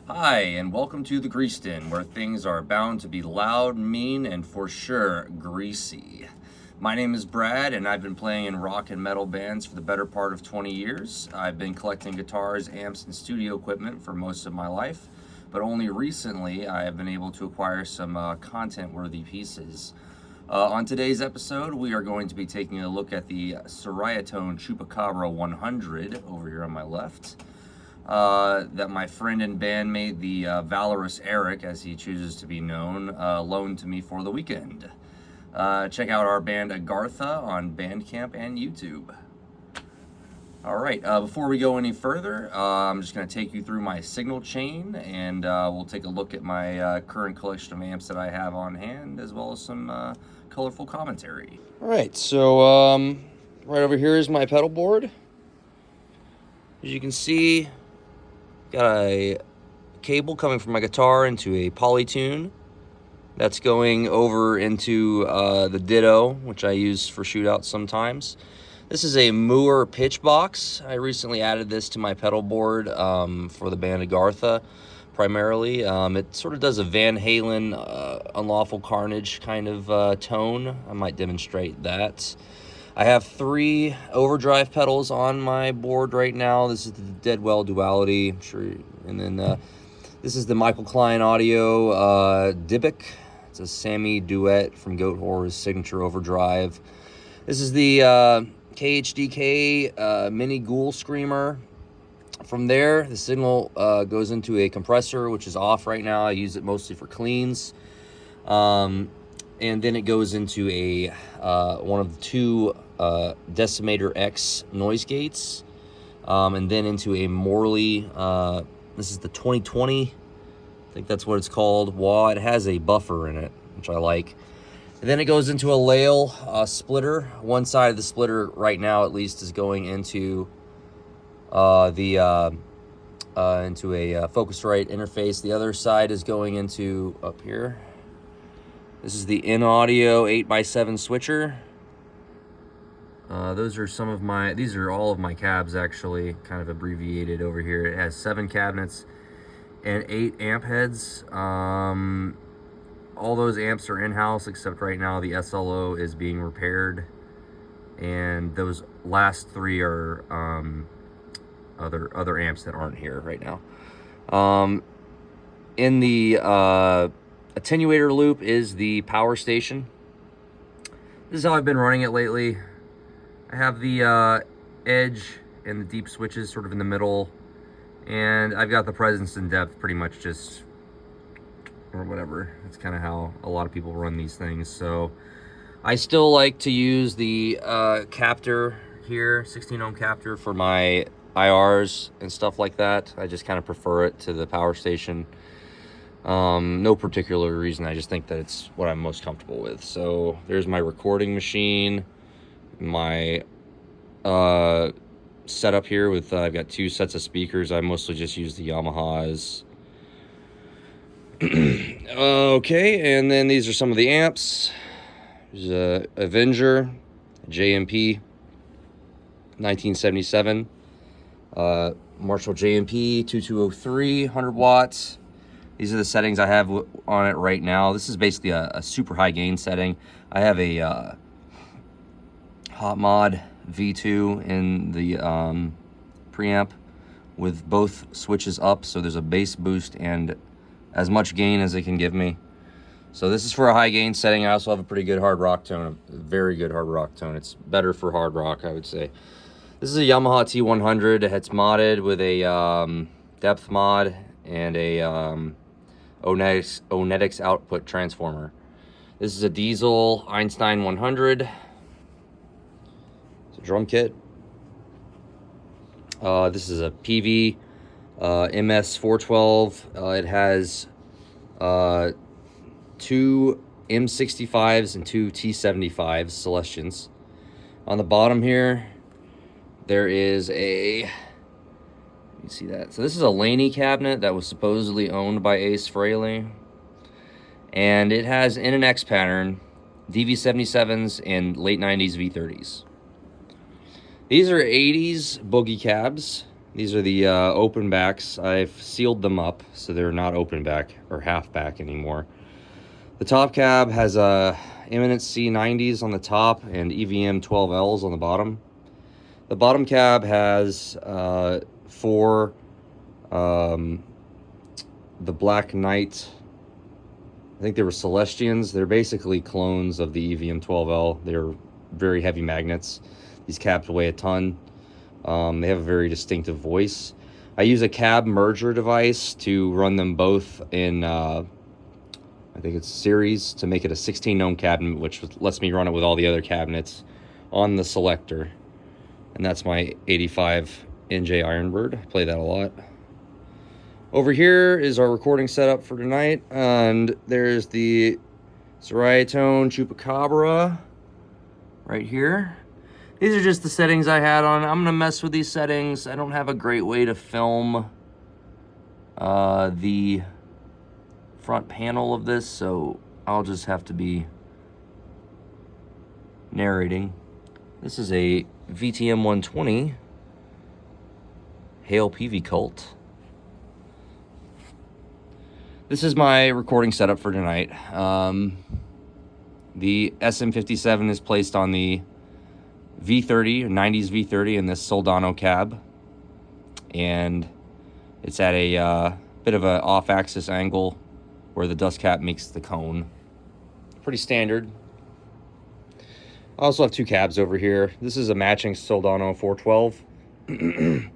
Hi, and welcome to the Grease Den, where things are bound to be loud, mean, and for sure, greasy. My name is Brad, and I've been playing in rock and metal bands for the better part of 20 years. I've been collecting guitars, amps, and studio equipment for most of my life, but only recently I have been able to acquire some content-worthy pieces. On today's episode, we are going to be taking a look at the Ceriatone Chupacabra 100 over here on my left. That my friend and bandmate, the Valorous Eric, as he chooses to be known, loaned to me for the weekend. Check out our band Agartha on Bandcamp and YouTube. Alright, before we go any further, I'm just going to take you through my signal chain, and we'll take a look at my current collection of amps that I have on hand, as well as some colorful commentary. Alright, so right over here is my pedal board. As you can see, got a cable coming from my guitar into a polytune. That's going over into the Ditto, which I use for Shootout sometimes. This is a Moore pitch box. I recently added this to my pedal board for the band Agartha, primarily. It sort of does a Van Halen Unlawful Carnage kind of tone. I might demonstrate that. I have 3 overdrive pedals on my board right now. This is the Deadwell Duality, I'm sure, and then this is the Michael Klein Audio Dybbuk. It's a Sammy Duet from Goat Whore's signature overdrive. This is the KHDK Mini Ghoul Screamer. From there, the signal goes into a compressor, which is off right now. I use it mostly for cleans. And then it goes into a one of the 2 Decimator X noise gates, and then into a Morley, this is the 2020, I think that's what it's called, wah. It has a buffer in it, which I like. And then it goes into a rail splitter. One side of the splitter right now, at least, is going into into a Focusrite interface. The other side is going into up here. This is the In-Audio 8x7 switcher. Those are some of my, these are all of my cabs actually, kind of abbreviated over here. It has 7 cabinets and 8 amp heads. All those amps are in-house, except right now the SLO is being repaired. And those last 3 are other amps that aren't here right now. In the attenuator loop is the power station. This is how I've been running it lately. I have the edge and the deep switches sort of in the middle, and I've got the presence and depth pretty much just, or whatever. That's kind of how a lot of people run these things. So I still like to use the Captor here, 16 ohm Captor, for my IRs and stuff like that. I just kind of prefer it to the power station. No particular reason, I just think that it's what I'm most comfortable with. So there's my recording machine, my setup here with I've got 2 sets of speakers. I mostly just use the Yamahas. Okay, and then these are some of the amps. There's a Avenger, a JMP 1977, Marshall JMP 2203, 100 watts. These are the settings I have on it right now. This is basically a super high gain setting. I have a Hot Mod V2 in the preamp with both switches up, so there's a bass boost and as much gain as it can give me. So this is for a high gain setting. I also have a pretty good hard rock tone, a very good hard rock tone. It's better for hard rock, I would say. This is a Yamaha T100. It's modded with a depth mod and a Onetics output transformer. This is a Diezel Einstein 100. It's a drum kit. This is a Peavey MS 412. It has 2 M65s and 2 T75s Celestians. On the bottom here, there is a, you see that? So this is a Laney cabinet that was supposedly owned by Ace Frehley. And it has in an X pattern, DV77s and late 90s V30s. These are 80s boogie cabs. These are the open backs. I've sealed them up, so they're not open back or half back anymore. The top cab has Eminence C90s on the top and EVM 12Ls on the bottom. The bottom cab has four the Black Knight, I think they were Celestians. They're basically clones of the EVM 12L. They're very heavy magnets. These cabs weigh a ton. They have a very distinctive voice. I use a cab merger device to run them both in, I think it's series, to make it a 16 ohm cabinet, which lets me run it with all the other cabinets on the selector. And that's my 85 NJ Ironbird. I play that a lot. Over here is our recording setup for tonight, and there's the Ceriatone Chupacabra right here. These are just the settings I had on. I'm gonna mess with these settings. I don't have a great way to film the front panel of this, so I'll just have to be narrating. This is a VTM 120 Hail Peavey Cult. This is my recording setup for tonight. The SM57 is placed on the V30, 90s V30 in this Soldano cab. And it's at a bit of an off-axis angle where the dust cap makes the cone. Pretty standard. I also have two cabs over here. This is a matching Soldano 412.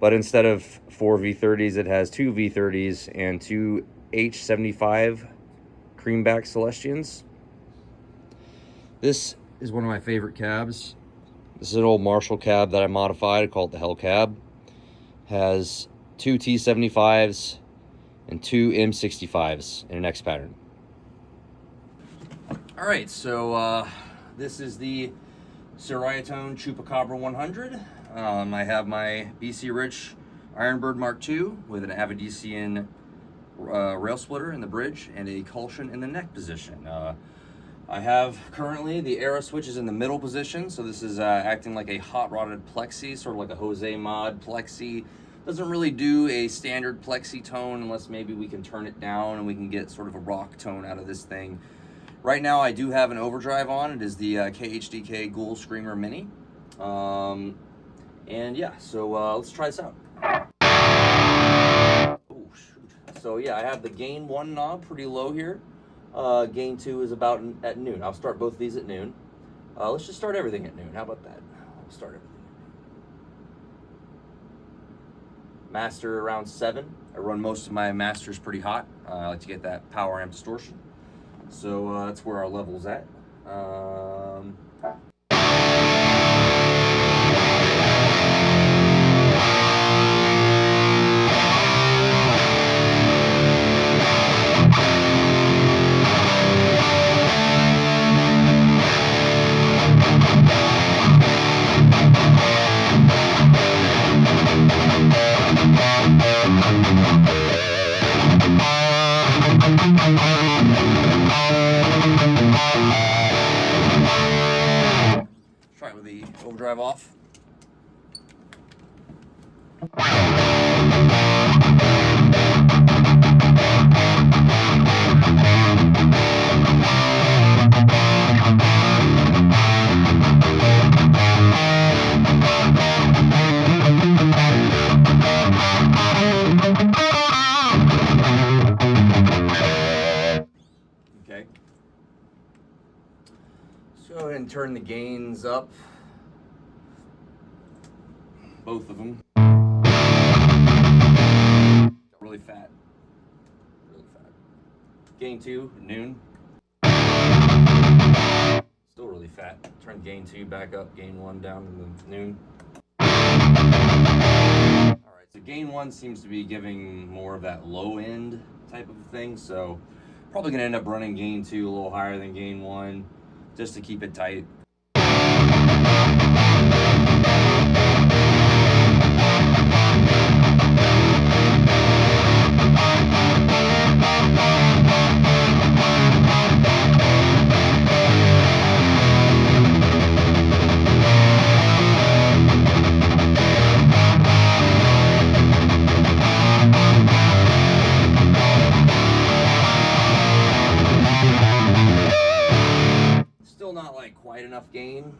But instead of 4 V30s, it has 2 V30s and 2 H75 creamback Celestians. This is one of my favorite cabs. This is an old Marshall cab that I modified. I call it the Hell Cab. Has 2 T75s and 2 M65s in an X pattern. All right, so this is the Ceriatone Chupacabra 100. I have my BC Rich Ironbird Mark II with an Avedissian rail splitter in the bridge and a Culshan in the neck position. I have currently the arrow switches in the middle position, so this is acting like a hot rodded plexi, sort of like a Jose mod plexi. Doesn't really do a standard plexi tone unless maybe we can turn it down and we can get sort of a rock tone out of this thing. Right now I do have an overdrive on. It is the KHDK Ghoul Screamer Mini. And yeah, so let's try this out. Oh, shoot. So yeah, I have the gain 1 knob pretty low here. Gain 2 is about at noon. I'll start both of these at noon. Let's just start everything at noon. How about that? I'll start everything. Master around 7. I run most of my masters pretty hot. I like to get that power amp distortion. So that's where our level's at. Try it with the overdrive off. Okay. Let's go ahead and turn the gains up. Both of them. Really fat. Really fat. Gain 2, noon. Still really fat. Turn gain 2 back up, gain 1 down to the noon. Alright, so gain 1 seems to be giving more of that low end type of thing, so probably gonna end up running gain 2 a little higher than gain 1 just to keep it tight. enough gain.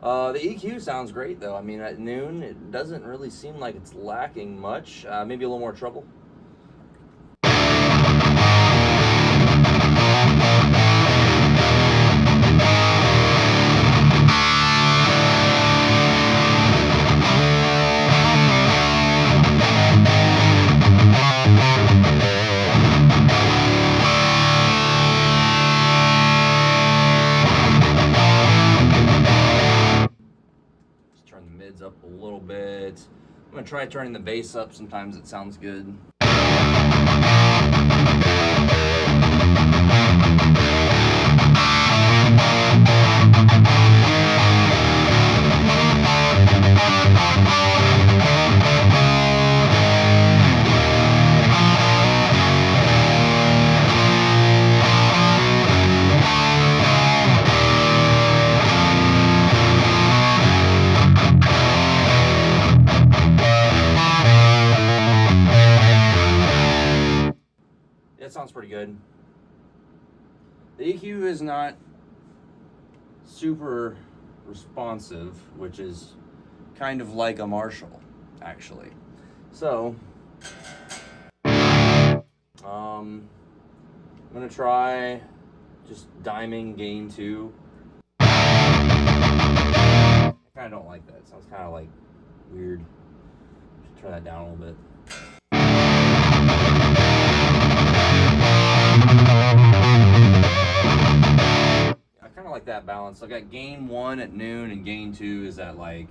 The EQ sounds great though. I mean, at noon, it doesn't really seem like it's lacking much. Maybe a little more treble. Up a little bit. I'm gonna try turning the bass up. Sometimes it sounds good. That sounds pretty good. The EQ is not super responsive, which is kind of like a Marshall, actually. So, I'm gonna try just diming gain 2. I kinda don't like that. It sounds kinda like weird. Should turn that down a little bit. I kind of like that balance. I got gain 1 at noon and gain 2 is at like,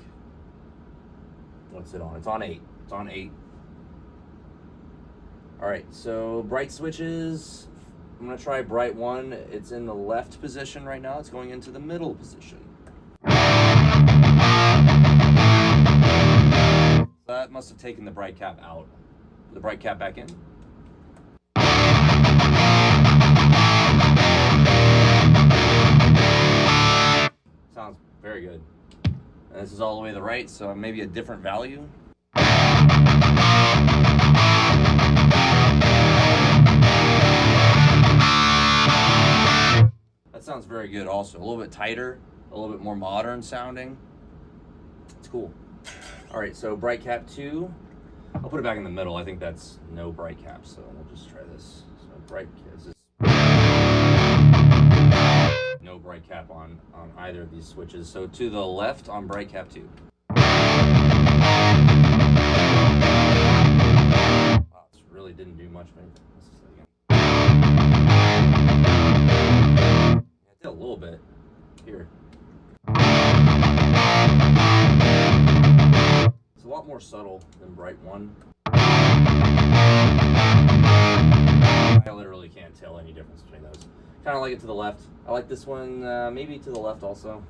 what's it on? It's on 8. It's on 8. All right, so bright switches. I'm gonna try bright 1. It's in the left position right now. It's going into the middle position. That must have taken the bright cap out. The bright cap back in. Sounds very good. And this is all the way to the right, so maybe a different value. That sounds very good also. A little bit tighter, a little bit more modern sounding. It's cool. All right, so bright cap 2. I'll put it back in the middle. I think that's no bright cap, so we'll just try this. So bright cap is no bright cap on either of these switches. So to the left on bright cap 2. Wow, this really didn't do much. Let's just say again. Yeah, it did a little bit. Here. It's a lot more subtle than bright 1. I literally can't tell any difference between those. Kind of like it to the left. I like this one, maybe to the left also.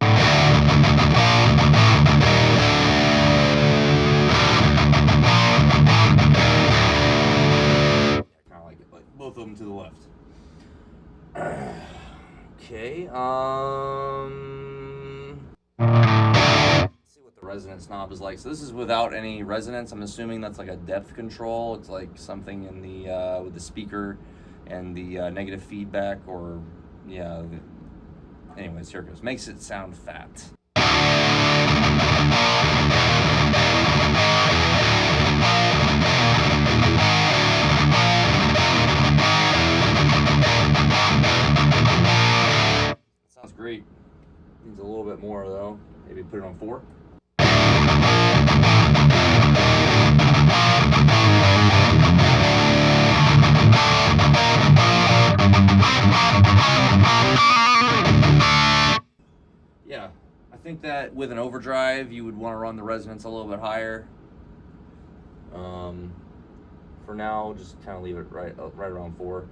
Yeah, kind of like it, but both of them to the left. Okay, let's see what the resonance knob is like. So this is without any resonance. I'm assuming that's like a depth control. It's like something in the with the speaker and the negative feedback, or yeah. Anyways, here it goes. Makes it sound fat. Sounds great. Needs a little bit more though. Maybe put it on 4. Yeah, I think that with an overdrive, you would want to run the resonance a little bit higher. For now, just kind of leave it right around 4.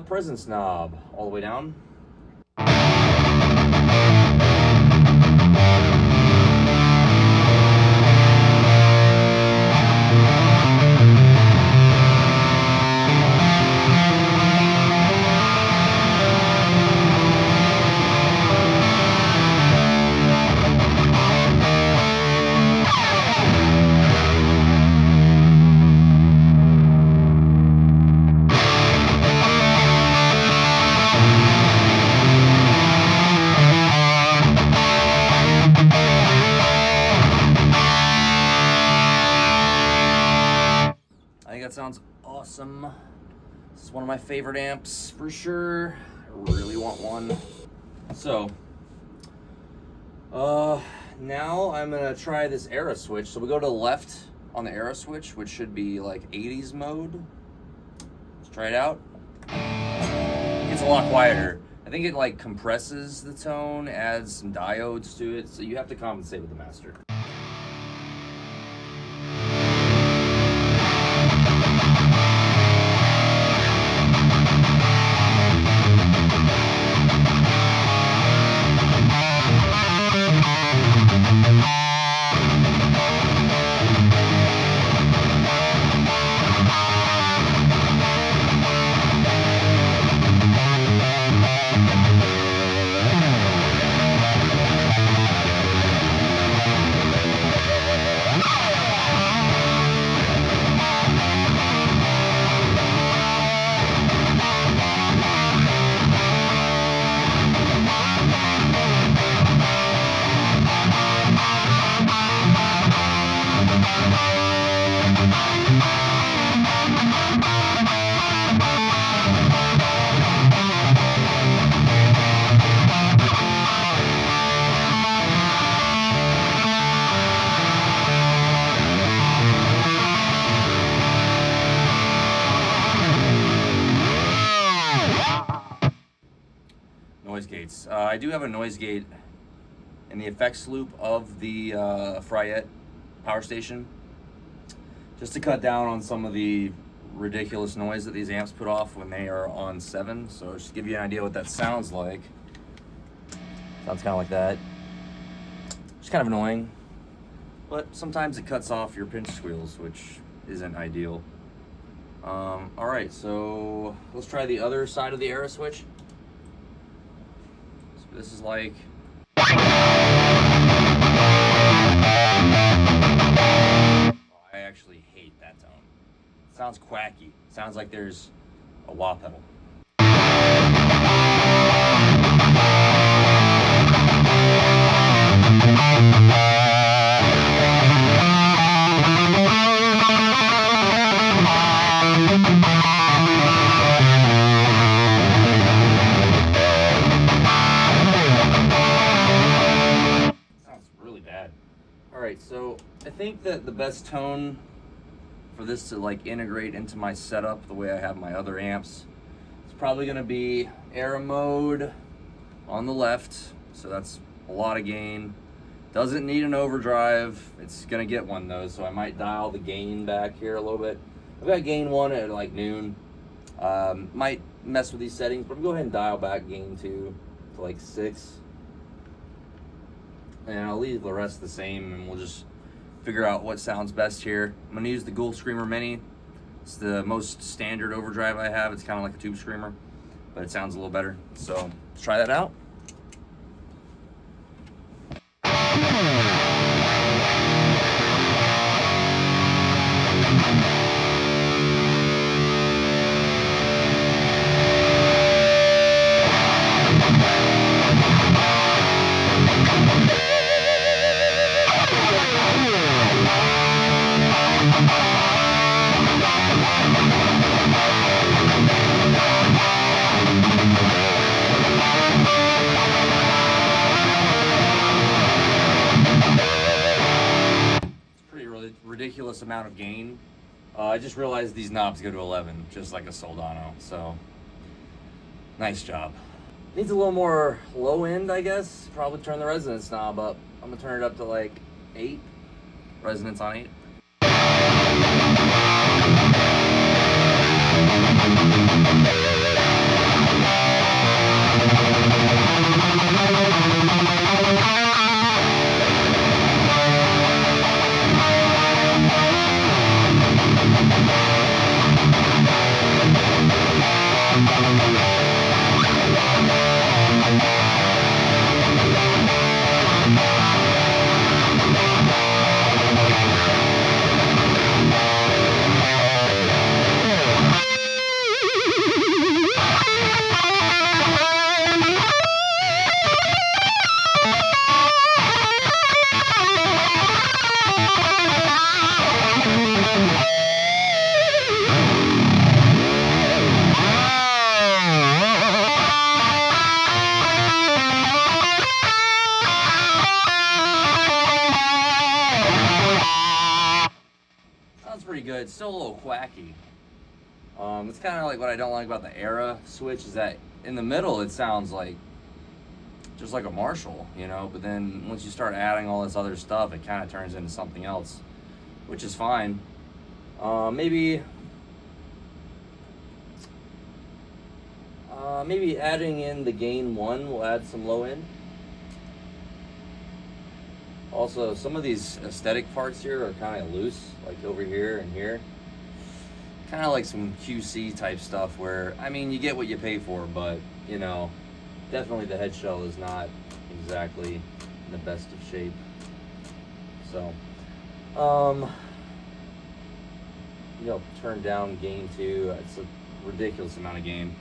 Presence knob all the way down. that sounds awesome. This is one of my favorite amps for sure. I really want one. So, now I'm gonna try this arrow switch. So we go to the left on the arrow switch, which should be like 80s mode. Let's try it out. It's a lot quieter. I think it like compresses the tone, adds some diodes to it, so you have to compensate with the master. Noise gates. I do have a noise gate in the effects loop of the Fryette power station, just to cut down on some of the ridiculous noise that these amps put off when they are on 7. So just to give you an idea what that sounds like. Sounds kind of like that. It's kind of annoying, but sometimes it cuts off your pinch squeals, which isn't ideal. All right, so let's try the other side of the arrow switch. So this is like. I actually hate that tone. It sounds quacky. It sounds like there's a wah pedal. So I think that the best tone for this to like integrate into my setup the way I have my other amps is probably going to be arrow mode on the left. So that's a lot of gain. Doesn't need an overdrive. It's going to get one though, so I might dial the gain back here a little bit. I've got gain 1 at like noon. Might mess with these settings, but I'm going to go ahead and dial back gain 2 to like 6. And I'll leave the rest the same, and we'll just figure out what sounds best here. I'm gonna use the Ghoul Screamer Mini. It's the most standard overdrive I have. It's kind of like a tube screamer, but it sounds a little better. So let's try that out. Ridiculous amount of gain. I just realized these knobs go to 11, just like a Soldano, so nice job. Needs a little more low end, I guess. Probably turn the resonance knob up. I'm gonna turn it up to like 8, resonance on 8. pretty good. It's still a little quacky. It's kind of like what I don't like about the Era switch is that in the middle it sounds like just like a Marshall, you know, but then once you start adding all this other stuff, it kind of turns into something else, which is fine. Maybe adding in the gain 1 will add some low end. Also, some of these aesthetic parts here are kind of loose, like over here and here. Kind of like some QC type stuff where, I mean, you get what you pay for, but, you know, definitely the head shell is not exactly in the best of shape. So, you know, turn down gain 2. It's a ridiculous amount of gain.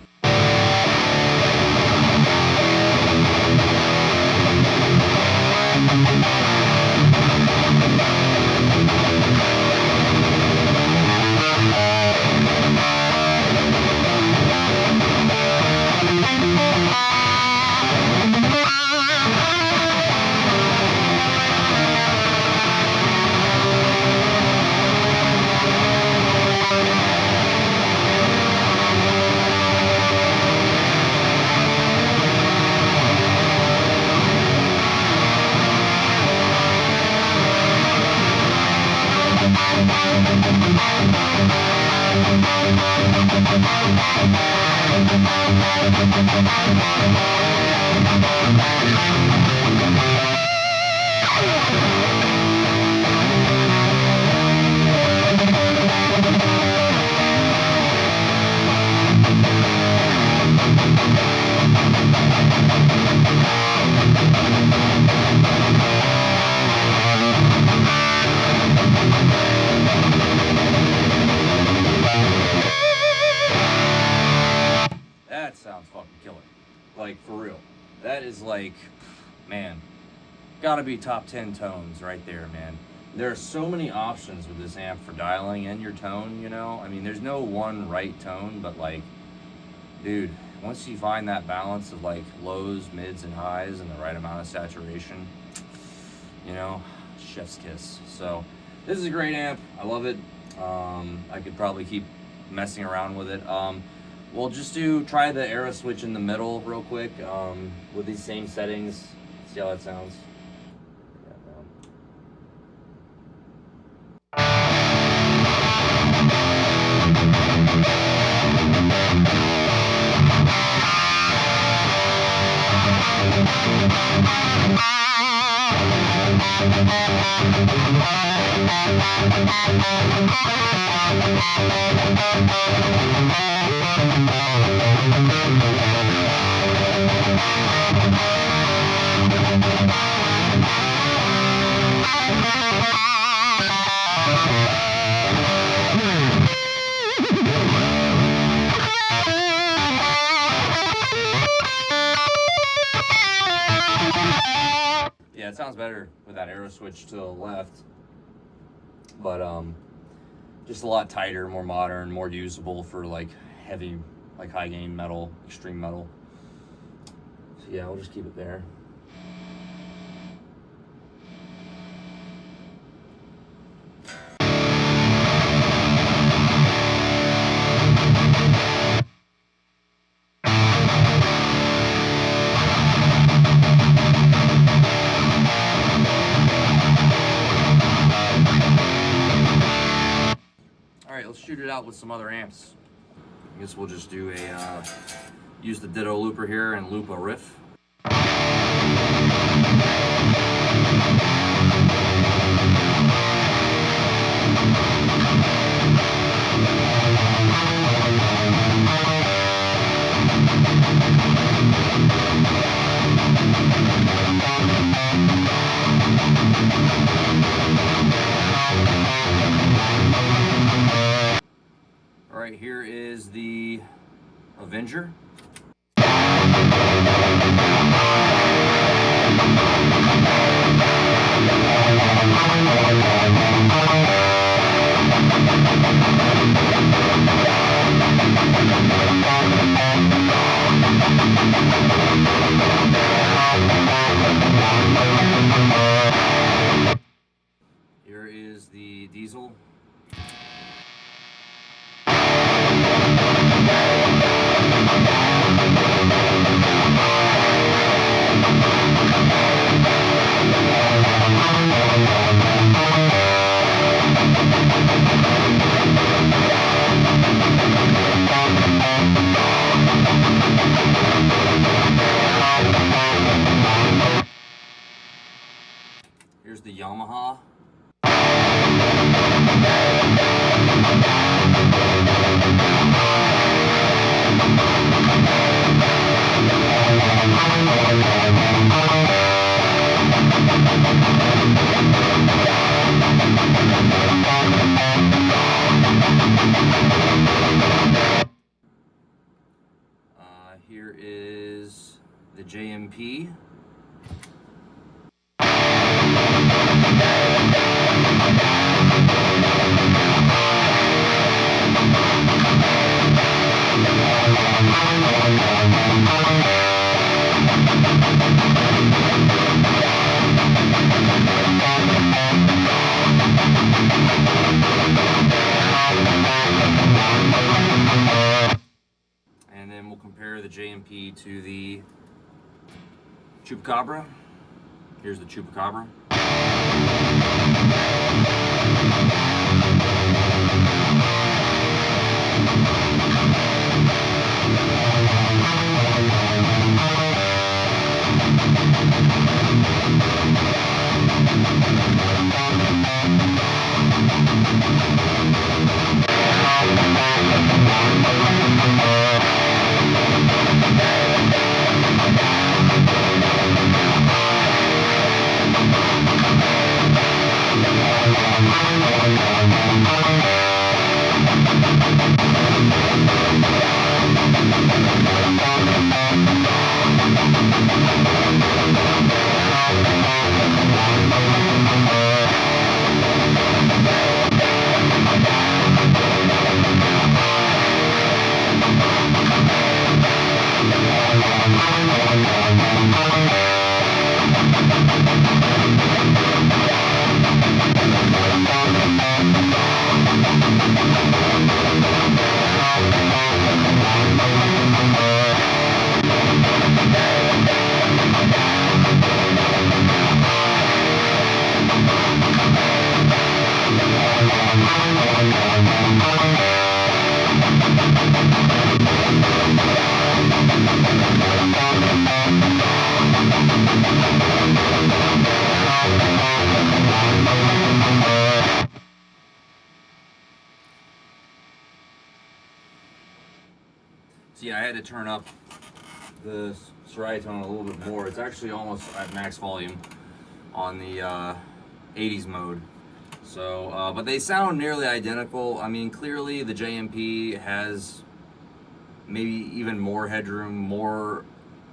That sounds fucking killer. Like, for real. That is like, man, gotta be top 10 tones right there, man. There are so many options with this amp for dialing in your tone, you know? I mean, there's no one right tone, but like, dude, once you find that balance of like lows, mids, and highs and the right amount of saturation, you know, chef's kiss. So, this is a great amp. I love it. I could probably keep messing around with it. We'll just try the Era switch in the middle real quick with these same settings. See how that sounds. Yeah, it sounds better with that Era switch to the left, but just a lot tighter, more modern, more usable for like heavy, like high gain metal, extreme metal. So yeah, we'll just keep it there. Let's shoot it out with some other amps. I guess we'll just do a, use the Ditto looper here and loop a riff. Alright, here is the Avenger. Here is the Diezel. Yamaha. Here is the JMP. And then we'll compare the JMP to the Chupacabra. Here's the Chupacabra. So yeah, I had to turn up the Ceriatone a little bit more. It's actually almost at max volume on the 80s mode. So, but they sound nearly identical. I mean, clearly the JMP has maybe even more headroom, more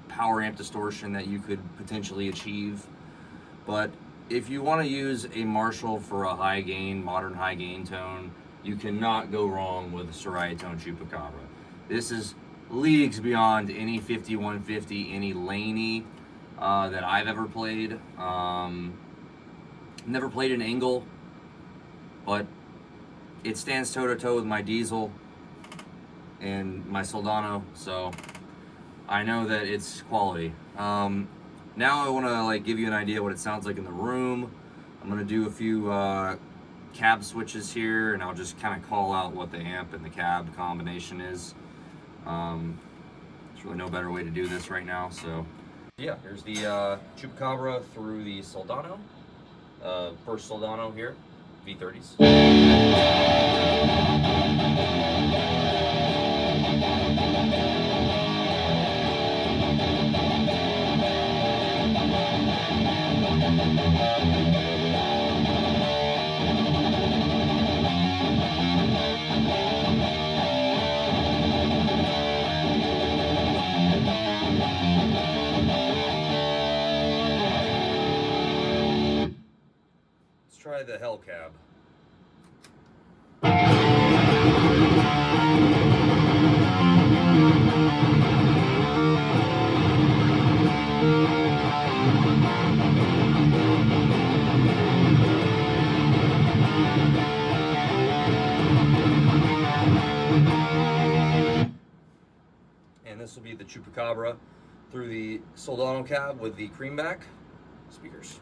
power amp distortion that you could potentially achieve. But if you want to use a Marshall for a high gain, modern high gain tone, you cannot go wrong with the Ceriatone Chupacabra. This is leagues beyond any 5150, any Laney that I've ever played. Never played an Engel, but it stands toe to toe with my Diezel and my Soldano, so I know that it's quality. Now I want to give you an idea what it sounds like in the room. I'm gonna do a few cab switches here, and I'll just kind of call out what the amp and the cab combination is. There's really no better way to do this right now, so yeah, here's the Chupacabra through the Soldano. First Soldano here, V30s. Try the Hellcab. And this will be the Chupacabra through the Soldano cab with the creamback speakers.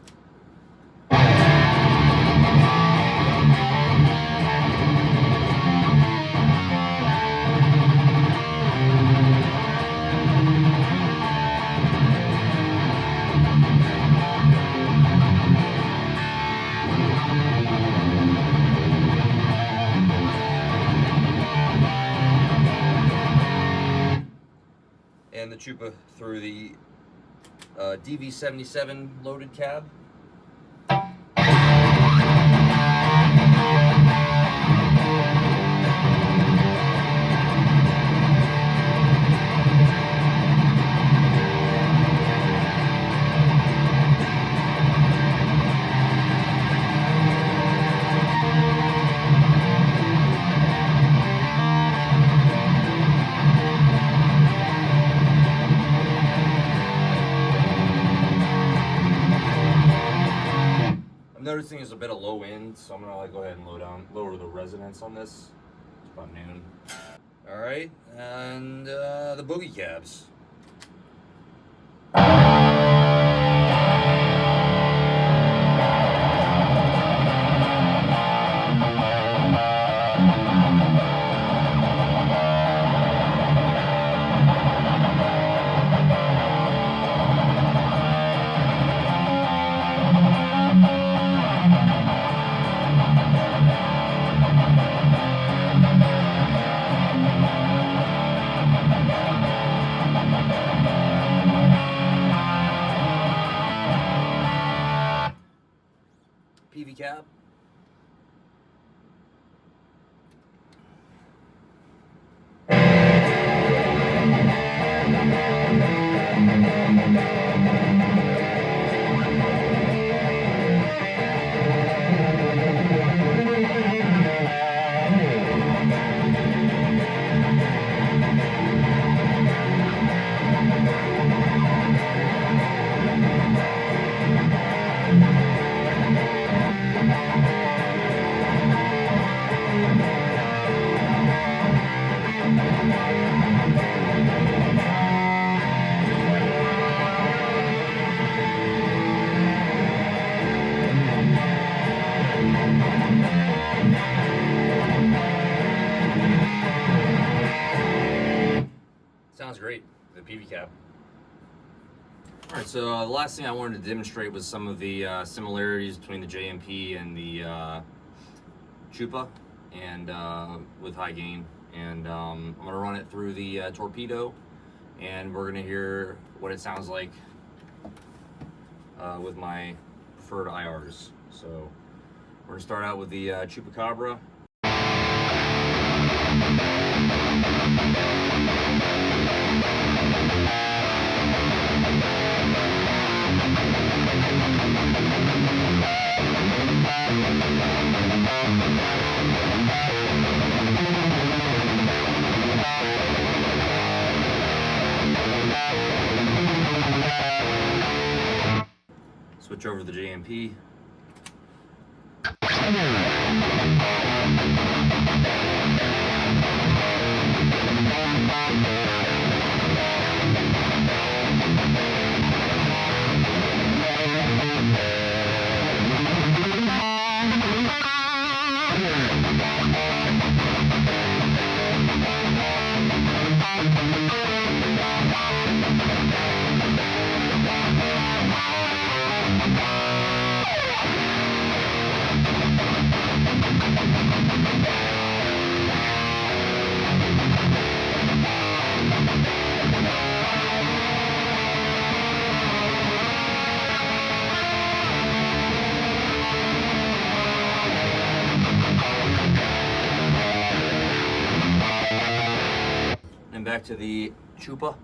Chupa through the DV77 loaded cab. Noticing there's a bit of low end, so I'm gonna go ahead and lower the resonance on this. It's about noon. All right, and the boogie cabs. Peavey cab. Sounds great, the Peavey cab. All right, so the last thing I wanted to demonstrate was some of the similarities between the JMP and the Chupa, and with high gain. And I'm gonna run it through the Torpedo, and we're gonna hear what it sounds like with my preferred IRs. So we're gonna start out with the Chupacabra. Switch over to the JMP. And back to the Chupa.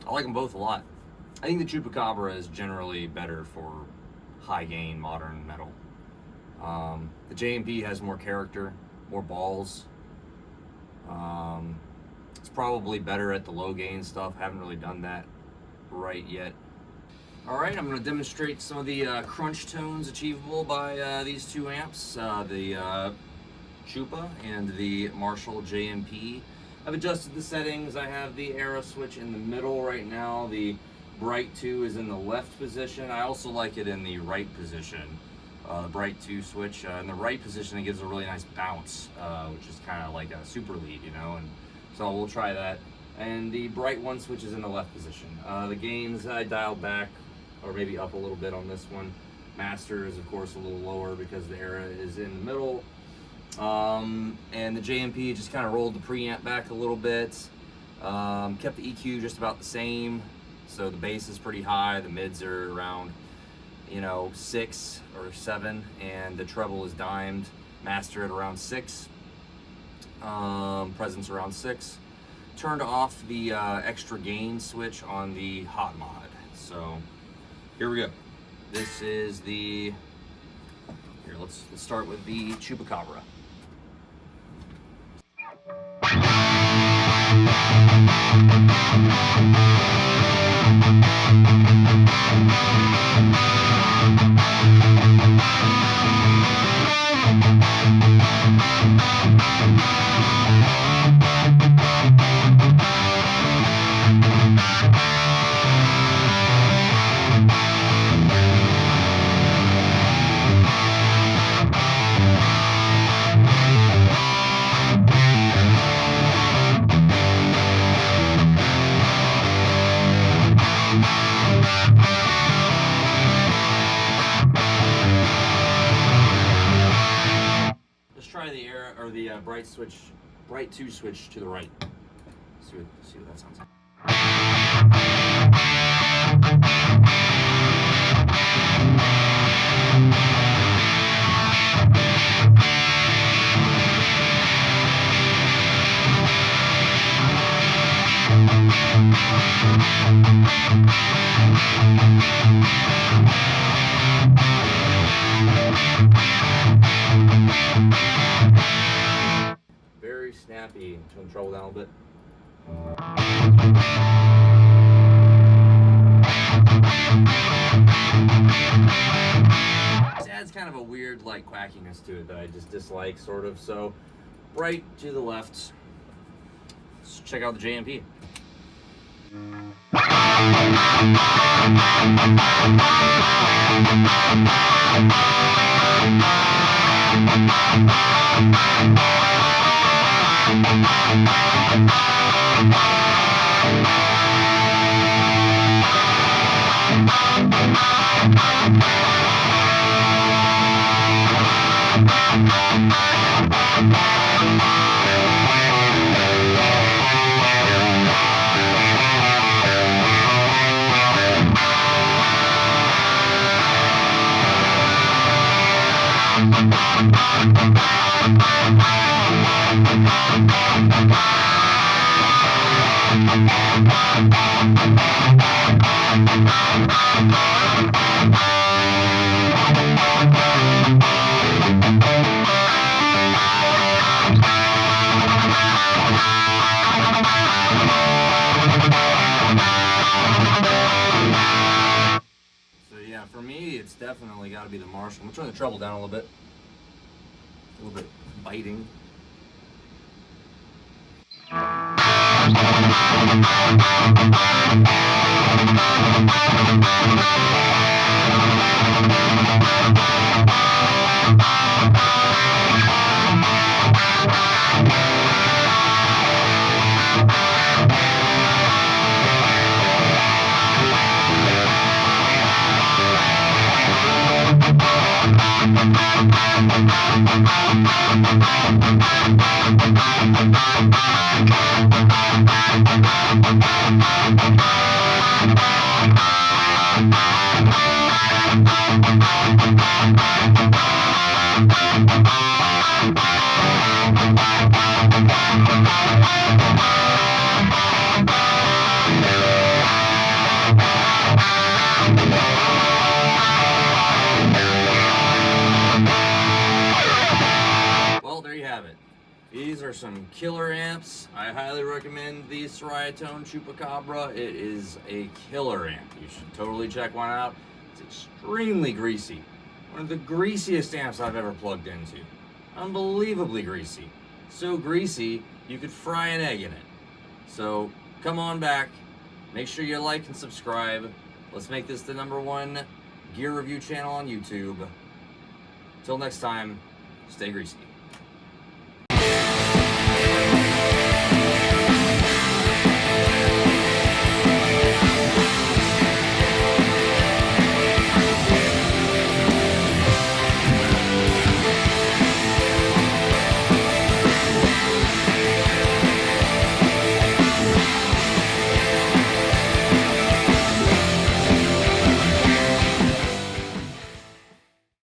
I like them both a lot. I think the Chupacabra is generally better for high gain modern metal. The JMP has more character, more balls. It's probably better at the low gain stuff. Haven't really done that right yet. Alright, I'm going to demonstrate some of the crunch tones achievable by these two amps, the Chupa and the Marshall JMP. I've adjusted the settings. I have the arrow switch in the middle right now. The bright 2 is in the left position. I also like it in the right position. The bright 2 switch in the right position, it gives a really nice bounce, which is kind of like a super lead, you know, and so we'll try that. And the bright 1 switch is in the left position. The gains I dialed back, or maybe up a little bit on this one. Master is of course a little lower because the arrow is in the middle. And the JMP just kind of rolled the preamp back a little bit. Kept the EQ just about the same. So the bass is pretty high, the mids are around, you know, 6 or 7, and the treble is dimed. Master at around 6. Presence around 6. Turned off the extra gain switch on the hot mod. So here we go. This is the, here, let's start with the Chupacabra. Try the air or the bright 2 switch to the right. See what that sounds like. Very snappy. Turn the treble down a little bit. This adds kind of a weird like quackiness to it that I just dislike, sort of. So bright to the left. Let's check out the JMP. So yeah, for me, it's definitely got to be the Marshall. I'm gonna turn the treble down a little bit biting. Well, there you have it. These are some killer amps. I highly recommend the Ceriatone Chupacabra. It is a killer amp. You should totally check one out. It's extremely greasy. One of the greasiest amps I've ever plugged into. Unbelievably greasy. So greasy, you could fry an egg in it. So come on back. Make sure you like and subscribe. Let's make this the #1 gear review channel on YouTube. Till next time, stay greasy.